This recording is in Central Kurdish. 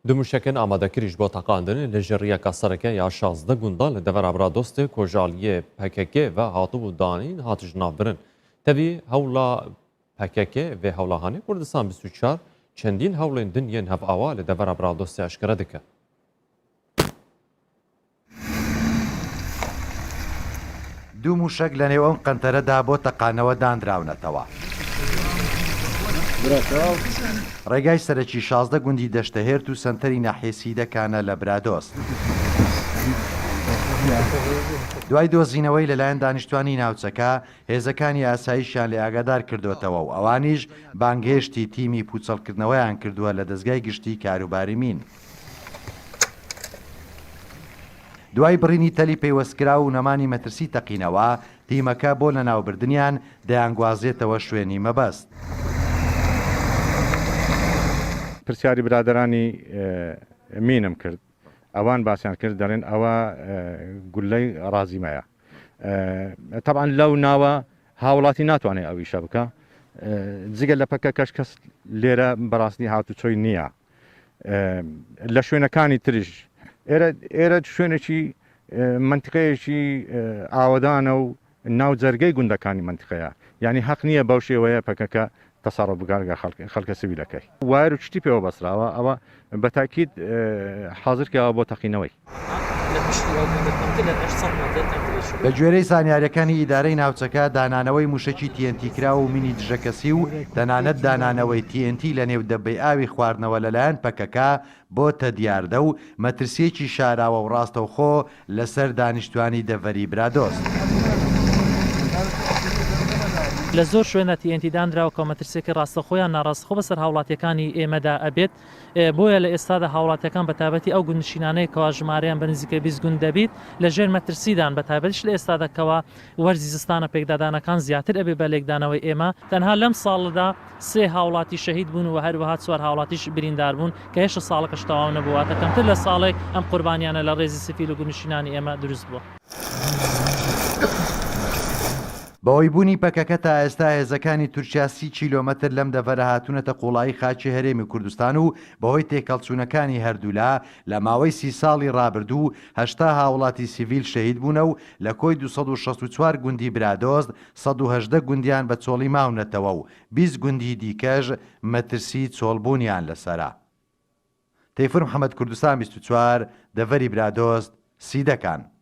دوموشکن ئامادەکریش بۆ تەقاندن لە ژێڕیەکە سەرەکە یا 16 گوندان لە دەڤەرابرا دۆستێ کۆژالیە پەکەکێ و هاتوو دانین هاتژ نابرن تەوی هەوڵا پەکەکێ vê hewlahanê Kurdistan 24 çendîn hewlên din yên hevava li devera dostê eşkere dike. دوو موشک لە نێو ئەم قەنتەرەدا بۆ تەقانەوە دانراونەتەوە. ڕێگای سەرەکی 16 گوندی دەشتەهێرت و سنتەری ناحێسیدەکانە لە برادۆست. دوای دۆزینەوەی لەلایەن دانیشتوانی ناوچەکە هێزەکانی ئاساییشیان لێ ئاگادار کردوێتەوە و ئەوانیش بانگهێشتی تیمی پوچەڵکردنەوەیان کردووە لە دەستگای گشتی کاروباری مین. دوای بڕینی تەلی پەیوەستکرا و نەمانی مەترسی تەقینەوە تیمەکە بۆ لە ناوبردنیان دەیانگوازێتەوە شوێنی مەبەست. پرسیاری برادرانی مینم کرد ئەوان باسییان کرد دەڵێن ئەوە گولەی ڕازیمەیە تەبعاً لەو ناوە هاوڵاتی ناتوانێت ئەوی شە بکە جگە لە پەکە کەس لێرە بەڕاستی هاتوچۆی نییە لە شوێنەکانی تریش ئێرە شوێنێکی منتیقەیەکی ئاوەدانە و ناو جەرگەی گوندەکانی منتیقەیە یعنی حەق نییە بەو شێوەیە پەکەکە تەسەڕۆ بگارگە خەڵکە سیویلەکەی وایر و شتی پێوە بەسراوە ئەوە بەتاکید حاضرکەوە بۆ تەقینەوەی. بە گوێرەی زانیاریەکانی ئیدارەی ناوچەکە دانانەوەی موشکی TNT کرا و مینی دژەکەسی و تەنانەت دانانەوەی TNT لە نێو دەبەی ئاوی خواردنەوە لەلایەن پەکەکە بۆتە دیاردە و مەترسیەکی شاراوە و ڕاستەوخۆ لەسەر دانیشتوانی دەڤەری برادۆست. لە زۆر شوێنە TNT دانراوە کۆمەترسێکی ڕاستەخۆیان ناڕاستەخۆ بەسەر هاوڵاتیەکانی ئێمەدا ئەبێت بۆیە لە ئێستادا هاوڵاتیەکان بە تایبەتی ئەو گوندنشینانەی کەوا ژمارەیان بە نزیکەی 20 گوند دەبیت لە ژێر مەترسیدان بە تایبەتیش لە ئێستادەکەوە وەرزی زستانە پێکدادانەکان زیاتر ئەبێ بە لێکدانەوەی ئێمە تەنها لەم ساڵدا 3 هاوڵاتی شەهید بوون و هەروەها 4 هاوڵاتیش بریندار بوون کە هێشتا ساڵەکەش تەواو نەبووە کەمتر لە ساڵێک ئەم قوربانیانە لە ڕێزی سفیل و گوندنشینانی ئێمە دروست بووە. بەهۆی بوونی پەکەکە تا ئێستا هێزەکانی تورکیا 30 کیلۆمەتر لەم دەڤەرە هاتوونەتە قوڵایی خاچی هەرێمی کوردستان و بەهۆی تێکەڵچوونەکانی هەردوولا لە ماوەی 30 ساڵی ڕابردوو 80 هاوڵاتی سیڤیل شەهید بوونە و لە کۆی 264 گوندی برادۆست 118 گوندیان بە چۆڵی ماونەتەوە و 20 گوندی دیکەش مەترسی چۆڵبوونیان لەسەرا. تەیفور محەممەد کوردستان 24 دەڤەری برادۆست سیدەکان.